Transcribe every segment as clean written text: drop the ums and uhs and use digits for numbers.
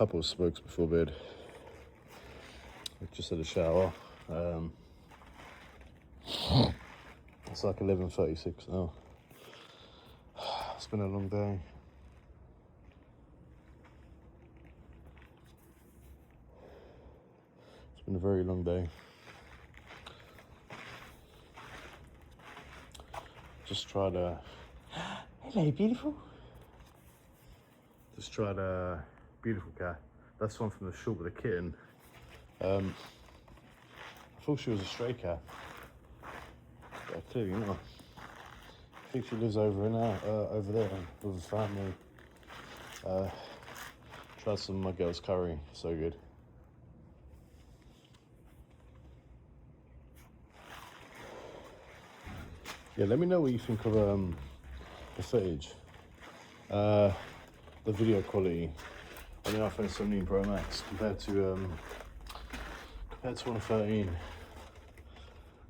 couple of smokes before bed. I just had a shower. It's like 11:36 now. It's been a long day. It's been a very long day. Just tried a... Hello, beautiful. Just tried a beautiful cat. That's one from the shop with a kitten. I thought she was a stray cat. But clearly not. I think she lives over there with a family. Tried some of my girl's curry. So good. Yeah, let me know what you think of the footage. The video quality on the iPhone 17 Pro Max compared to one 13,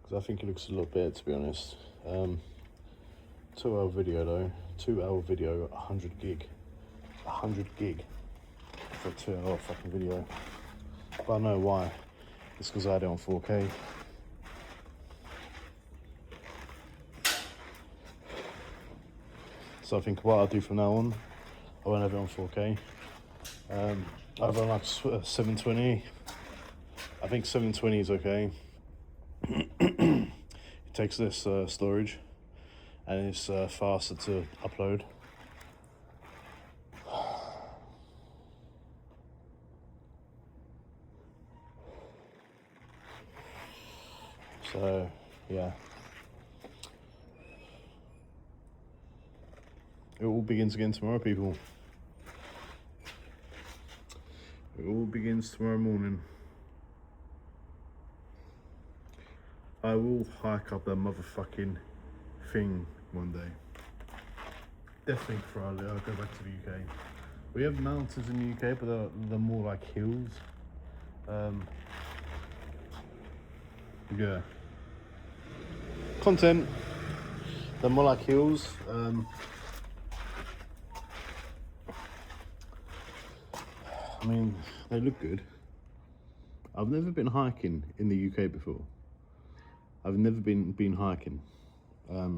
because I think it looks a lot better, to be honest. 2-hour video though, 2-hour video, 100 gig for a 2-hour fucking video. But I know why. It's because I had it on 4K. So I think what I'll do from now on, I won't have it on 4K. I've got like 720. I think 720 is okay. It takes less storage and it's faster to upload. So yeah, it all begins again tomorrow, people. It all begins tomorrow morning. I will hike up that motherfucking thing one day. Definitely before I go back to the UK. We have mountains in the UK, but they're more like hills. Yeah. Content. They're more like hills. I mean, they look good. I've never been hiking in the UK before. I've never been hiking. I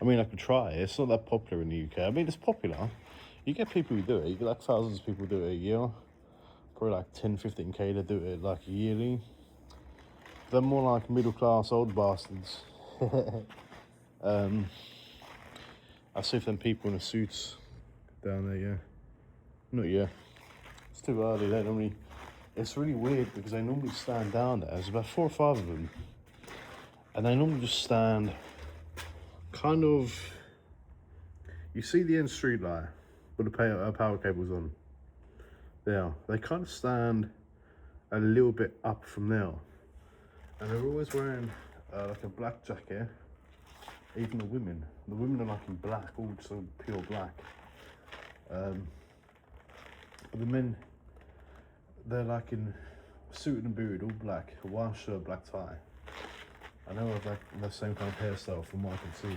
mean, I could try. It's not that popular in the UK. I mean, it's popular. You get people who do it. You get like thousands of people do it a year. Probably like 10, 15K to do it like yearly. They're more like middle class old bastards. I see them people in the suits down there, yeah. Not yet. It's too early. They normally... It's really weird because they normally stand down there. There's about 4 or 5 of them. And they normally just stand kind of... You see the end street light with the power cables on. There. They kind of stand a little bit up from there. And they're always wearing like a black jacket. Even the women. The women are like in black, all sort of pure black. But the men, they're like in suited and booted, all black, a white shirt, black tie. I know I've like the same kind of hairstyle from what I can see.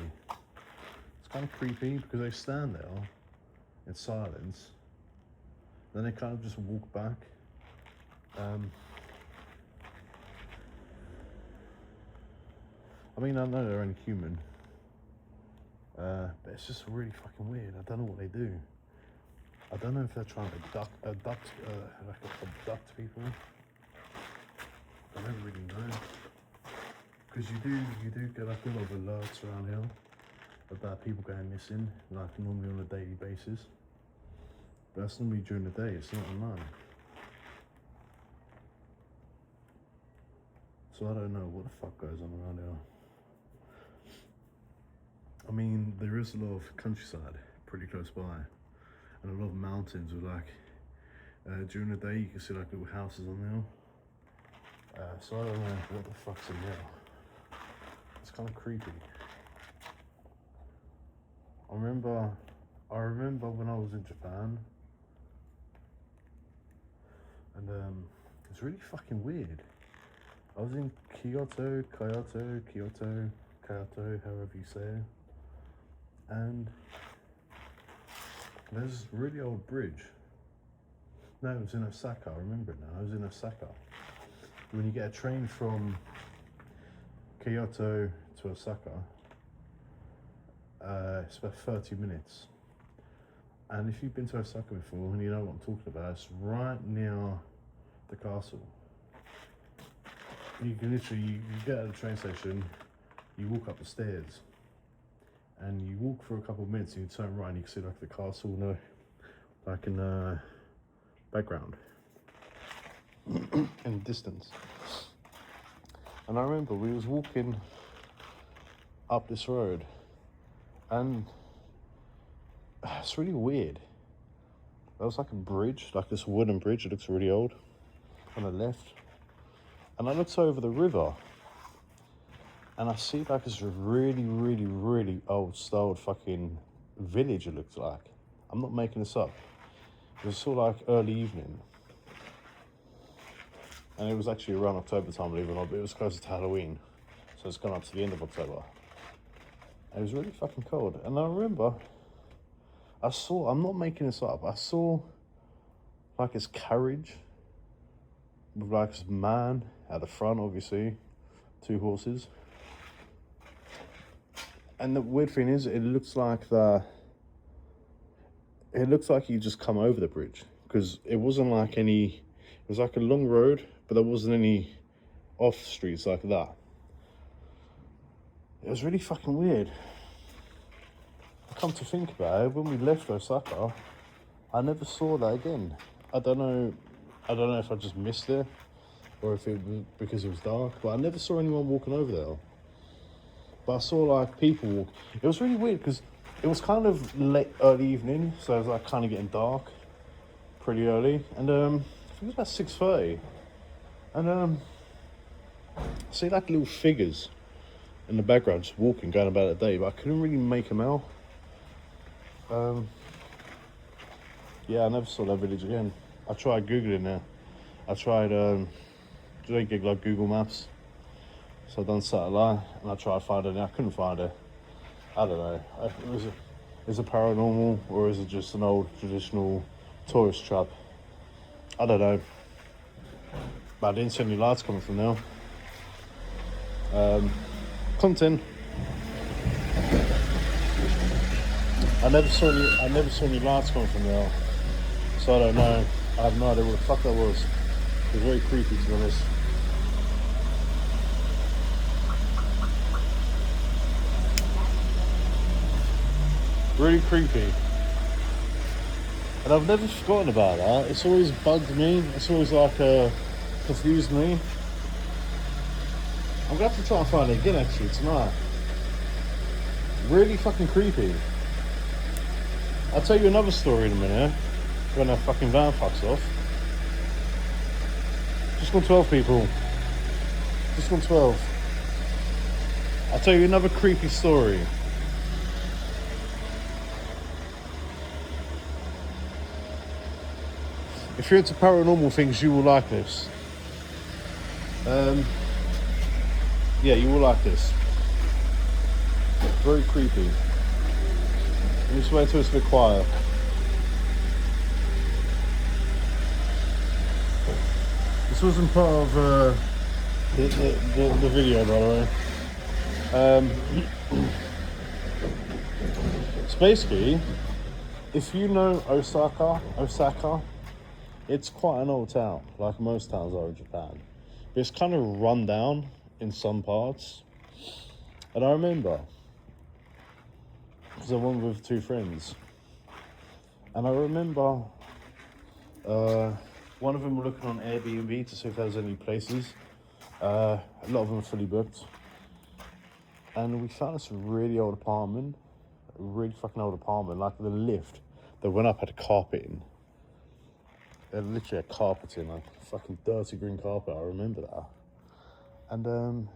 It's kind of creepy because they stand there in silence. Then they kind of just walk back. I mean, I know they're only human. But it's just really fucking weird. I don't know what they do. I don't know if they're trying to abduct people. I don't really know. Because you do get like a lot of alerts around here about people going missing, like normally on a daily basis. But that's normally during the day, it's not at night. So I don't know what the fuck goes on around here. I mean, there is a lot of countryside pretty close by, and a lot of mountains with like, during the day you can see like little houses on there. So I don't know what the fuck's in there. It's kind of creepy. I remember when I was in Japan, and it's really fucking weird. I was in Kyoto, Kyoto, however you say it. And there's a really old bridge. No, it was in Osaka, I remember it now. It was in Osaka. When you get a train from Kyoto to Osaka, it's about 30 minutes. And if you've been to Osaka before and you know what I'm talking about, it's right near the castle. You can literally, you get out of the train station, you walk up the stairs, and you walk for a couple of minutes and you turn right and you can see like the castle, like in the background, in the distance. And I remember we was walking up this road, and it's really weird. There was like a bridge, like this wooden bridge. It looks really old on the left. And I looked over the river, and I see like this really, really, really old style fucking village. It looks like. I'm not making this up. It was sort of like early evening, and it was actually around October time, believe it or not. But it was closer to Halloween, so it's gone up to the end of October. And it was really fucking cold, and I remember. I'm not making this up, I saw like this carriage with like this man at the front, obviously, 2 horses. And the weird thing is, it looks like you just come over the bridge, because it wasn't like it was like a long road, but there wasn't any off streets like that. It was really fucking weird. Come to think about it, when we left Osaka, I never saw that again. I don't know if I just missed it, or if it was because it was dark, but I never saw anyone walking over there. But I saw like people walk. It was really weird because it was kind of late, early evening, so it was like kind of getting dark pretty early. And I think it was about 6:30. And I see like little figures in the background just walking, going about the day, but I couldn't really make them out. Yeah, I never saw that village again. I tried Googling it. I tried, like Google Maps. So I done satellite, and I tried finding it. I couldn't find it. I don't know. Is it paranormal, or is it just an old traditional tourist trap? I don't know. But I didn't see any lights coming from there. Content. I never saw any lights coming from there, so I don't know. I have no idea what the fuck that was. It was very creepy, to be honest. Really creepy. And I've never forgotten about that. It's always bugged me. It's always like confused me. I'm gonna have to try and find it again actually tonight. Really fucking creepy. I'll tell you another story in a minute when that fucking van fucks off. Just gone 12 people. Just gone 12. I'll tell you another creepy story. If you're into paranormal things, you will like this. Yeah, you will like this. Very creepy. I'm just wait until it's a bit quiet. This wasn't part of the video, by the way. So basically, if you know Osaka, it's quite an old town, like most towns are in Japan. But it's kind of run down in some parts. And I remember, because I went with 2 friends, and I remember one of them were looking on Airbnb to see if there was any places. A lot of them were fully booked, and we found this really old apartment, a really fucking old apartment. Like the lift that went up had a carpet in. They had literally a carpet in, like fucking dirty green carpet. I remember that. And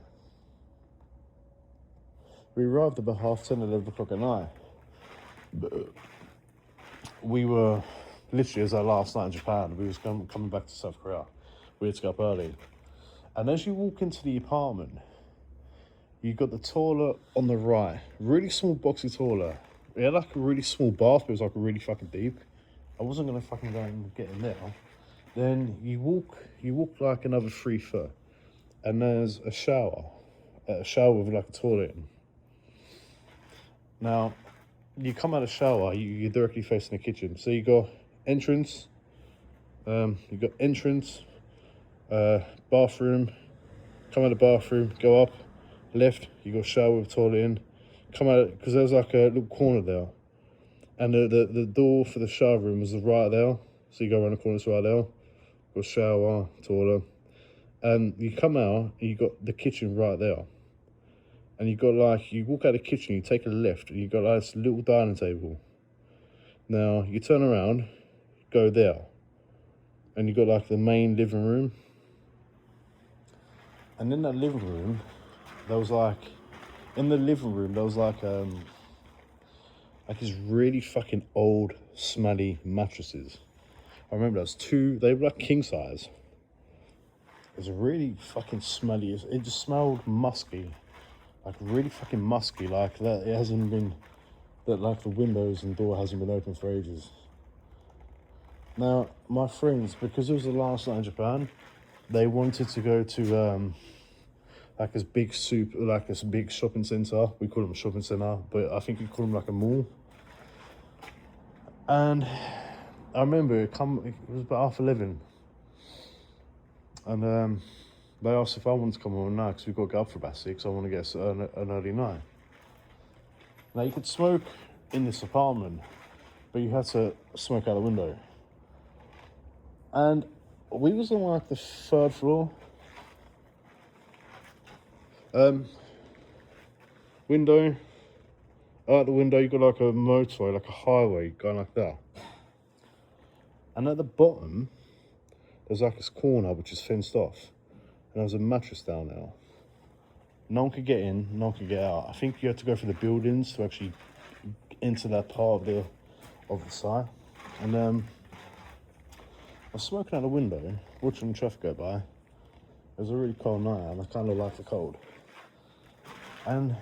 we arrived about 10:30, 11 o'clock at night. But we were literally, it was our last night in Japan. We was coming back to South Korea. We had to go up early. And as you walk into the apartment, You got the toilet on the right, really small boxy toilet. It had like a really small bath, but it was like really fucking deep. I wasn't gonna fucking go and get in there. Then you walk like another 3 foot, and there's a shower with like a toilet in. Now, you come out of the shower, you're directly facing the kitchen. So you got entrance, bathroom. Come out of the bathroom, go up, left. You got shower with toilet in. Come out because there's like a little corner there, and the door for the shower room was right there. So you go around the corner, it's right there. Got shower, toilet, and you come out, and you got the kitchen right there. And you got like, you walk out of the kitchen, you take a left, and you got like this little dining table. Now you turn around, go there, and you got like the main living room. And in that living room, there was like these really fucking old, smelly mattresses. I remember those two, they were like king size. It was really fucking smelly. It just smelled musky. Like really fucking musky, like that it hasn't been, that like the windows and door hasn't been open for ages. Now, my friends, because it was the last night in Japan, they wanted to go to like this big shopping center. We call them a shopping center, but I think we call them like a mall. And I remember it was about 11:30, and they asked if I wanted to come over now because we got to go up for about 6. I want to get an early night. Now you could smoke in this apartment, but you had to smoke out the window. And we was on like the 3rd floor. Window. Out the window you got like a motorway, like a highway going like that. And at the bottom, there's like this corner which is fenced off. And there was a mattress down there. No one could get in, no one could get out. I think you had to go through the buildings to actually enter that part of the site. And I was smoking out the window, watching the traffic go by. It was a really cold night, and I kind of liked the cold. And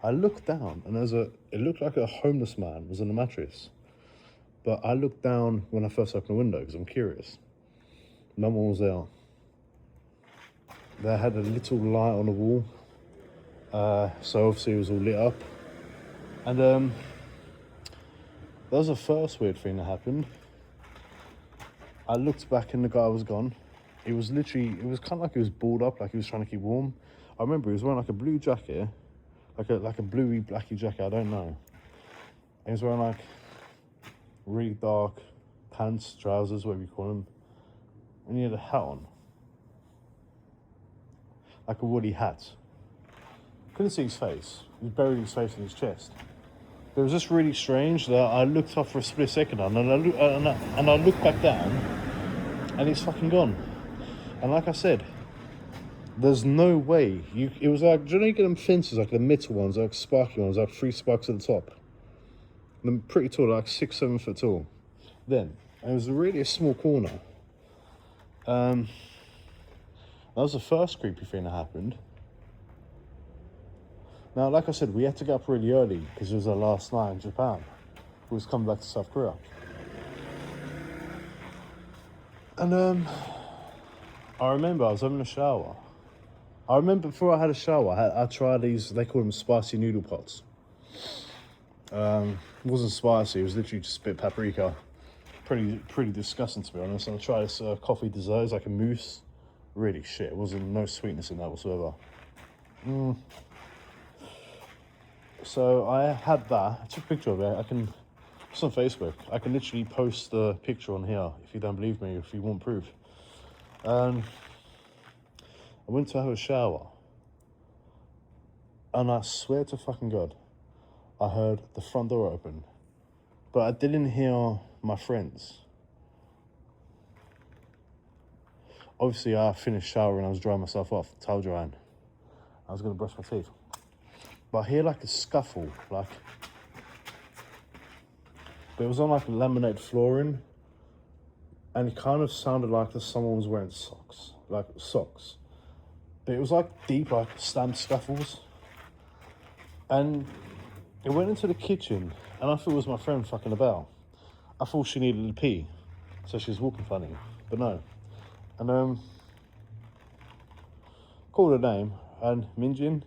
I looked down, and it looked like a homeless man was on the mattress. But I looked down when I first opened the window because I'm curious. No one was there. They had a little light on the wall, so obviously it was all lit up. And that was the first weird thing that happened. I looked back and the guy was gone. It was kind of like he was balled up, like he was trying to keep warm. I remember he was wearing like a blue jacket, like a bluey blacky jacket, I don't know. And he was wearing like really dark pants, trousers, whatever you call them. And he had a hat on. Like a woolly hat. Couldn't see his face. He was burying his face in his chest. It was just really strange that I looked up for a split second and I looked back down and he's fucking gone. And like I said, there's no way it was like, do you know you get them fences, like the metal ones, like sparkly ones, like 3 sparks at the top. And they're pretty tall, like 6-7 foot tall. And it was really a small corner. That was the first creepy thing that happened. Now, like I said, we had to get up really early because it was our last night in Japan. We was coming back to South Korea. And I remember I was having a shower. I remember before I had a shower, I tried these, they call them spicy noodle pots. It wasn't spicy, it was literally just a bit of paprika. Pretty disgusting, to be honest. And I tried this coffee dessert, it's like a mousse. Really shit, it wasn't no sweetness in that whatsoever. So I had that. I took a picture of it. It's on Facebook. I can literally post the picture on here if you don't believe me, if you want proof. I went to have a shower. And I swear to fucking God, I heard the front door open. But I didn't hear my friends. Obviously, I finished showering, I was drying myself off, towel drying. I was gonna brush my teeth. But I hear like a scuffle, but it was on like laminated flooring, and it kind of sounded like someone was wearing socks. But it was like deep, like stamp scuffles. And it went into the kitchen, and I thought it was my friend fucking about. I thought she needed to pee, so she was walking funny, but no. And called her name, and Minjin,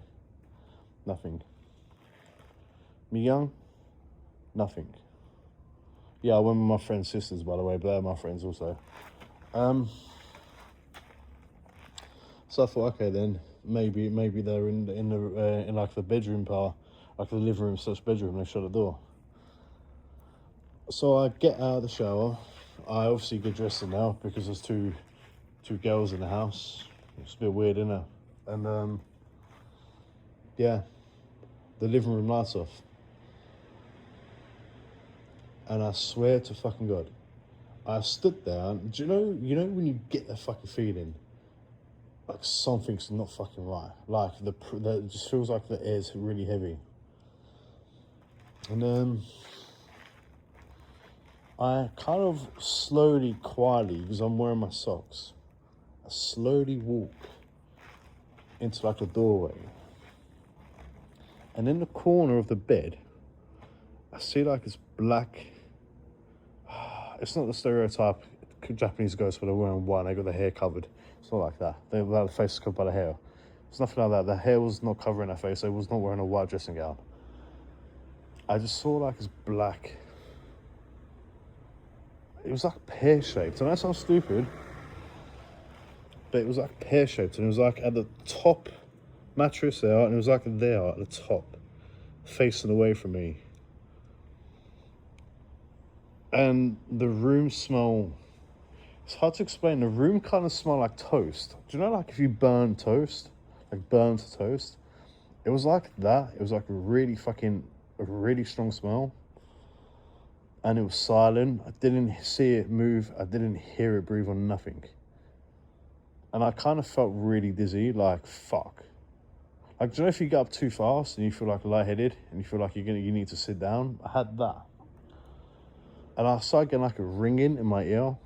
nothing. Miyang, nothing. Yeah, I went with my friend's sisters, by the way, but they're my friends also. So I thought, okay, then maybe they're in like the bedroom part, like the living room slash bedroom. They shut the door. So I get out of the shower. I obviously get dressed now because there's two girls in the house. It's a bit weird, isn't it? And yeah, the living room lights off. And I swear to fucking God, I stood there. And do you know when you get that fucking feeling, like something's not fucking right. Like it just feels like the air's really heavy. And I kind of slowly, quietly, because I'm wearing my socks, I slowly walk into like the doorway. And in the corner of the bed, I see like this black, it's not the stereotype Japanese ghosts where they're wearing white and they got their hair covered. It's not like that. Their face is covered by the hair. It's nothing like that. The hair was not covering their face. They was not wearing a white dressing gown. I just saw like this black, it was like pear-shaped. And that sounds stupid, but it was like pear-shaped. And it was like at the top mattress there, and it was like there at the top, facing away from me. And the room smell, it's hard to explain. The room kind of smelled like toast. Do you know, like if you burn toast, like burnt toast? It was like that. It was like a really strong smell. And it was silent. I didn't see it move. I didn't hear it breathe or nothing. And I kind of felt really dizzy, like, fuck. Like, do you know if you get up too fast and you feel like lightheaded and you feel like you need to sit down? I had that. And I started getting like a ringing in my ear.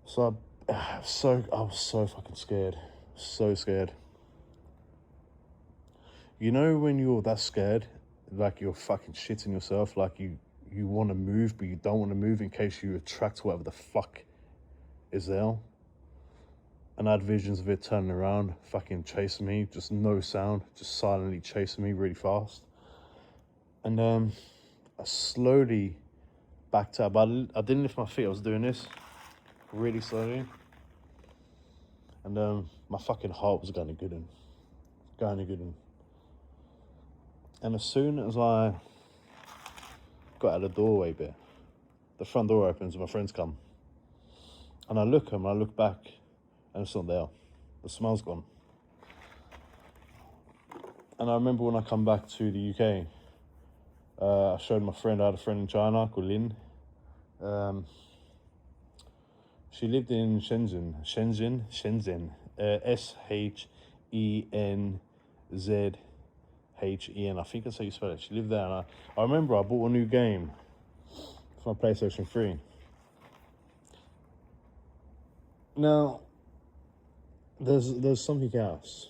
So I was so fucking scared. So scared. You know when you're that scared, like you're fucking shitting yourself, like you want to move, but you don't want to move in case you attract whatever the fuck is there. And I had visions of it turning around, fucking chasing me, just no sound, just silently chasing me really fast. And I slowly backed up. I didn't lift my feet. I was doing this really slowly. And my fucking heart was going good. And as soon as I got out of the doorway bit, the front door opens and my friends come. And I look at them, and I look back, and it's not there. The smell's gone. And I remember when I come back to the UK, I showed my friend, I had a friend in China called Lin. She lived in Shenzhen, Shenzhen, I think that's how you spell it. She lived there, and I remember I bought a new game for my PlayStation 3. Now, there's something else.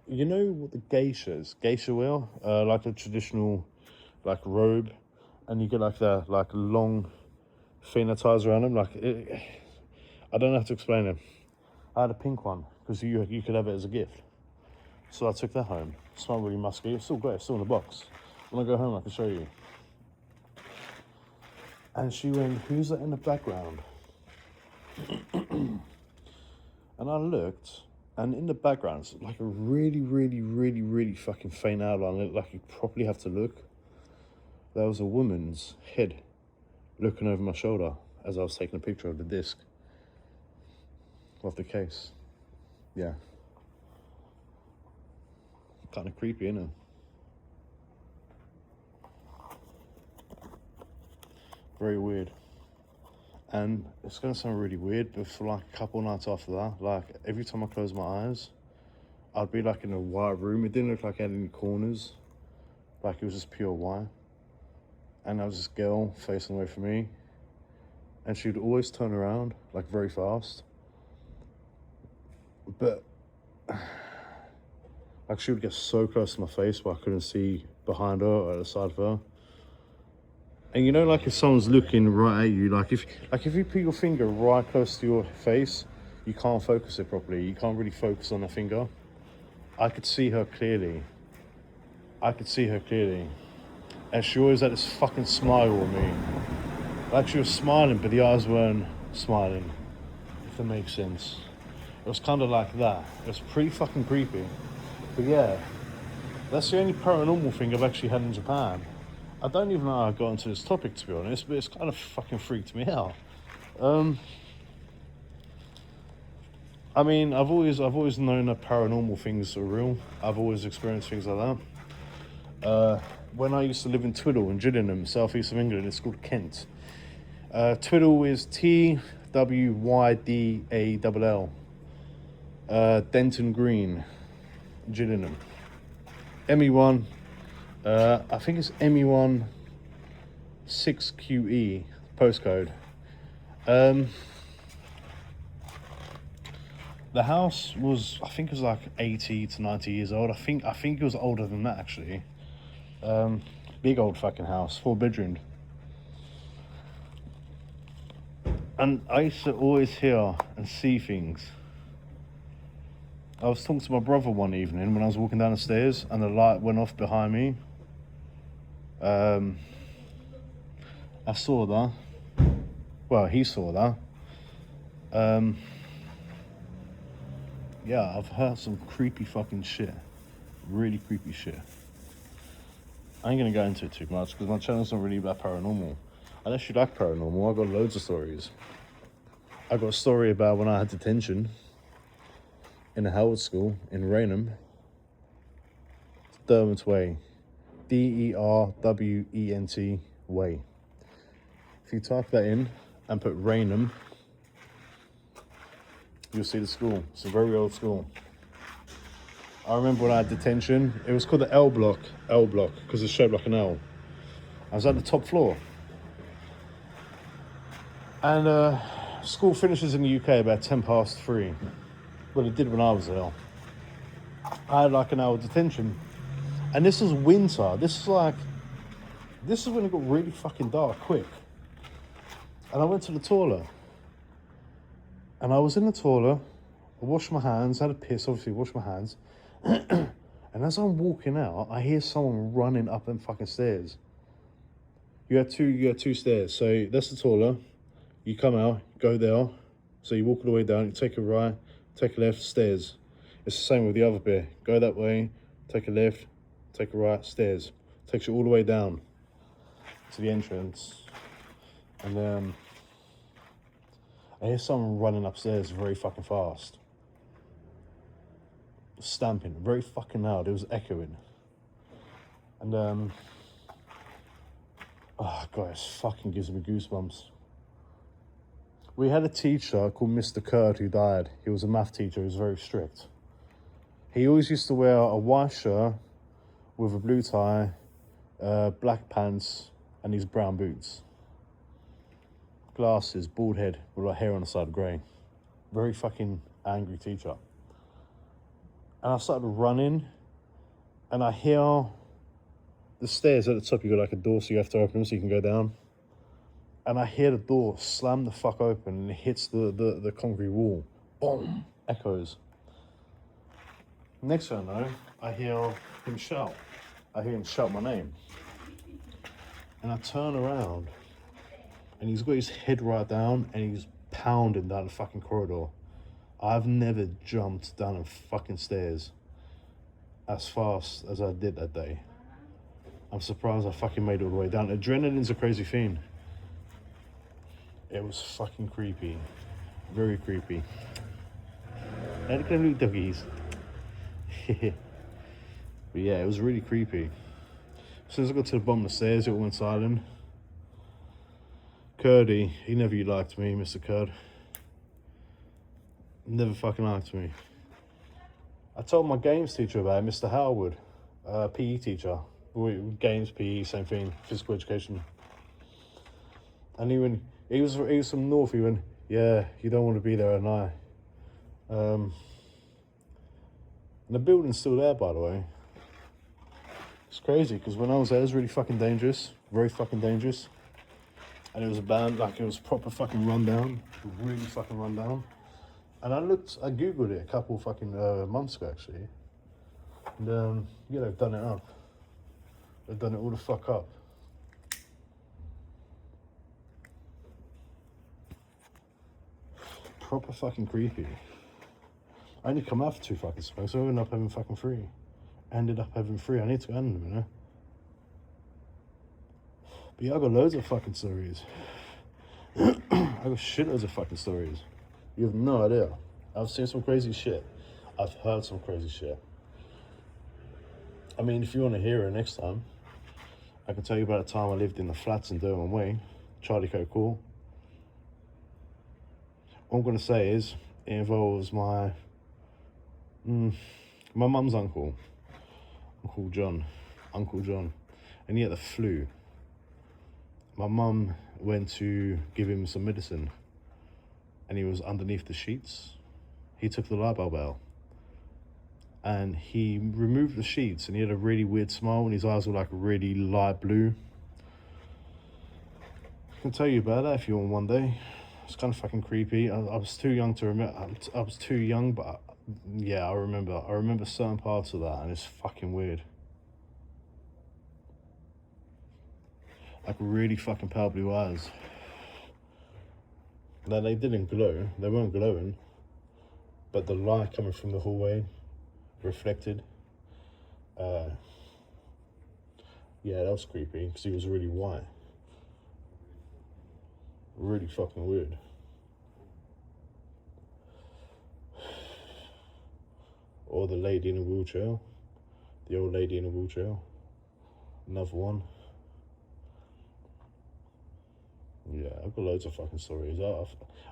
You know what the geisha wear? Like a traditional, like robe, and you get like the long thing that ties around them. I don't have to explain it. I had a pink one because you could have it as a gift. So I took that home. It's not really musky. It's still great. It's still in the box. When I go home, I can show you. And she went, "Who's that in the background?" And I looked, and in the background, it's like a really fucking faint outline. Like you properly have to look. There was a woman's head looking over my shoulder as I was taking a picture of the disc of the case. Yeah. Kind of creepy, isn't it? Very weird. And it's going to sound really weird, but for like a couple nights after that, like every time I closed my eyes, I'd be like in a white room. It didn't look like it had any corners. Like it was just pure white. And there was this girl facing away from me. And she'd always turn around, like very fast. But like she would get so close to my face but I couldn't see behind her or at the side of her. And you know, like if someone's looking right at you, like if you put your finger right close to your face, you can't focus it properly. You can't really focus on the finger. I could see her clearly. And she always had this fucking smile on me. Like she was smiling, but the eyes weren't smiling, if that makes sense. It was kind of like that. It was pretty fucking creepy. But yeah, that's the only paranormal thing I've actually had in Japan. I don't even know how I got into this topic, to be honest, but it's kind of fucking freaked me out. I mean, I've always known that paranormal things are real. I've always experienced things like that. When I used to live in Twiddle in Gillingham, southeast of England, it's called Kent. Twiddle is Twyddall. Denton Green, Gillingham. ME1. I think it's ME1 6QE postcode. The house was, I think it was like 80 to 90 years old. I think it was older than that actually. Big old fucking house, 4-bedroomed. And I used to always hear and see things. I was talking to my brother one evening when I was walking down the stairs and the light went off behind me. I saw that. Well, he saw that. Yeah, I've heard some creepy fucking shit. Really creepy shit. I ain't gonna go into it too much because my channel's not really about paranormal. Unless you like paranormal, I've got loads of stories. I got a story about when I had detention in a Howard school in Raynham. Derwent Way. Derwent Way. If you type that in and put Raynham, you'll see the school. It's a very old school. I remember when I had detention, it was called the L block, because it's shaped like an L. I was at the top floor. And school finishes in the UK about 3:10. Well, it did when I was there. I had like an hour detention. And this was winter. This is when it got really fucking dark quick. And I went to the toilet. And I was in the toilet, I washed my hands, had a piss, obviously washed my hands. And as I'm walking out, I hear someone running up them fucking stairs. You had two stairs. So that's the toilet. You come out, go there. So you walk all the way down, you take a right, take a left, stairs. It's the same with the other bit. Go that way, take a left, take a right, stairs. Takes you all the way down to the entrance. And then I hear someone running upstairs very fucking fast. Stamping, very fucking loud. It was echoing. And oh god, it fucking gives me goosebumps. We had a teacher called Mr. Kurd who died. He was a math teacher. He was very strict. He always used to wear a white shirt with a blue tie, black pants, and these brown boots. Glasses, bald head, with like hair on the side, grey. Very fucking angry teacher. And I started running, and I hear the stairs at the top. You got like a door, so you have to open them so you can go down. And I hear the door slam the fuck open, and it hits the concrete wall. Boom! Echoes. Next thing I know, I hear him shout. I hear him shout my name. And I turn around, and he's got his head right down, and he's pounding down the fucking corridor. I've never jumped down the fucking stairs as fast as I did that day. I'm surprised I fucking made it all the way down. Adrenaline's a crazy thing. It was fucking creepy. Very creepy. And look at them little doggies. But yeah, it was really creepy. As soon as I got to the bottom of the stairs, it all went silent. Kurdy, he never liked me, Mr. Kurd. Never fucking liked me. I told my games teacher about it, Mr. Howard, PE teacher. Games, PE, same thing, physical education. And he was from North, he went, yeah, you don't want to be there at night. And the building's still there, by the way. It's crazy, because when I was there, it was really fucking dangerous. Very fucking dangerous. And it was abandoned, like it was proper fucking rundown. Really fucking rundown. And I Googled it a couple fucking months ago, actually. And, yeah, they've done it up. They've done it all the fuck up. Proper fucking creepy. I only come out for 2 fucking smokes, so I ended up having fucking 3. I need to end them, you know? But yeah, I got loads of fucking stories. I got shitloads of fucking stories. You have no idea. I've seen some crazy shit. I've heard some crazy shit. I mean, if you want to hear it next time, I can tell you about the time I lived in the flats in Derwent Way, Charlie Coe Cool. What I'm going to say is, it involves my mum's uncle, Uncle John, and he had the flu. My mum went to give him some medicine, and he was underneath the sheets. He took the light bulb out, and he removed the sheets, and he had a really weird smile, and his eyes were like really light blue. I can tell you about that if you want one day. It's kind of fucking creepy. I was too young to remember. I was too young, but yeah, I remember. I remember certain parts of that, and it's fucking weird. Like really fucking pale blue eyes. Now they didn't glow. They weren't glowing, but the light coming from the hallway reflected. Yeah, that was creepy because he was really white. Really fucking weird. Or the lady in a wheelchair. The old lady in a wheelchair. Another one. Yeah, I've got loads of fucking stories.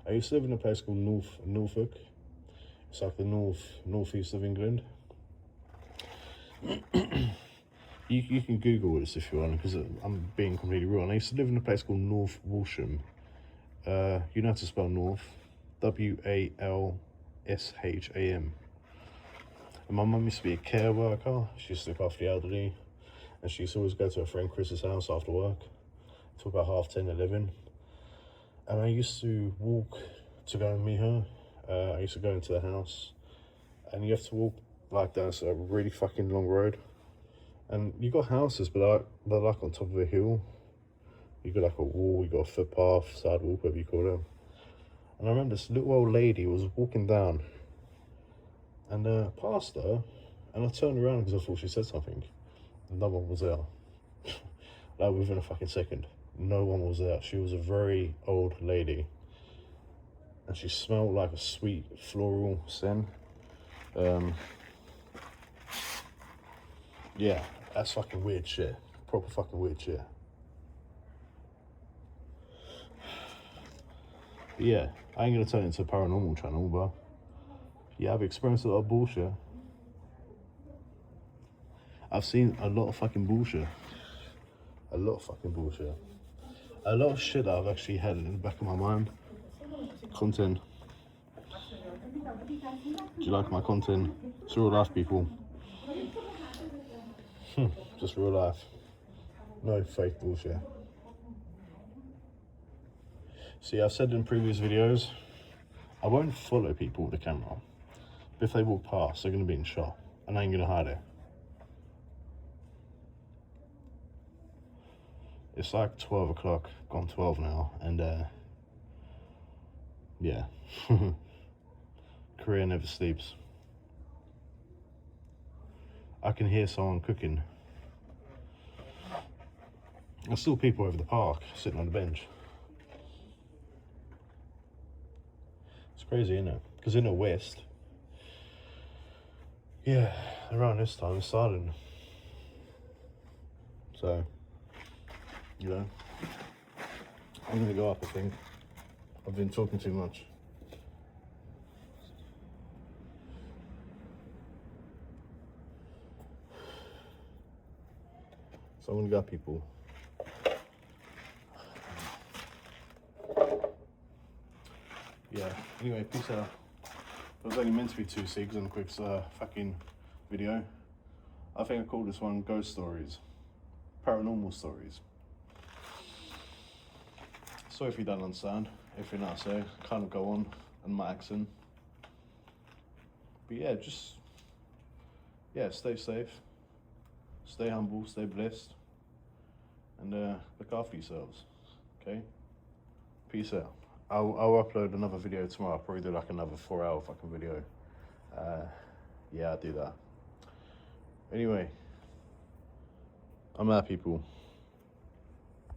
I used to live in a place called Norfolk. It's like the northeast of England. You can Google this if you want, because I'm being completely real. And I used to live in a place called North Walsham. You know how to spell North. Walsham. And my mum used to be a care worker. She used to look after the elderly. And she used to always go to her friend Chris's house after work. Till about 10:30, 11. And I used to walk to go and meet her. I used to go into the house. And you have to walk like down a really fucking long road. And you got houses, but they're like on top of a hill. You got like a wall, you got a footpath, sidewalk, whatever you call it. And I remember this little old lady was walking down, and past her, and I turned around because I thought she said something. And no one was there. Like within a fucking second, no one was there. She was a very old lady, and she smelled like a sweet floral scent. Yeah, that's fucking weird shit. Proper fucking weird shit. But yeah, I ain't gonna turn it into a paranormal channel, but yeah, I've experienced a lot of bullshit. I've seen a lot of fucking bullshit. A lot of fucking bullshit. A lot of shit that I've actually had in the back of my mind. Content. Do you like my content? It's real life, people. Just real life. No fake bullshit. See, I've said in previous videos, I won't follow people with the camera. But if they walk past, they're going to be in shot. And I ain't going to hide it. It's like 12 o'clock, gone 12 now, and yeah. Korea never sleeps. I can hear someone cooking. There's still people over the park, sitting on the bench. It's crazy, isn't it? Because in the West, yeah, around this time it's silent. So, you know, I'm gonna go up, I think. I've been talking too much. So I'm gonna go up, people. Yeah, anyway, peace out. It was only meant to be 2 cigs and a quick fucking video. I think I called this one Ghost Stories, Paranormal Stories. So if you don't understand, if you're not so, kind of go on in my accent. But yeah, just, yeah, stay safe, stay humble, stay blessed, and look after yourselves, okay? Peace out. I'll upload another video tomorrow. I'll probably do like another 4-hour fucking video. Yeah, I'll do that. Anyway, I'm out, people.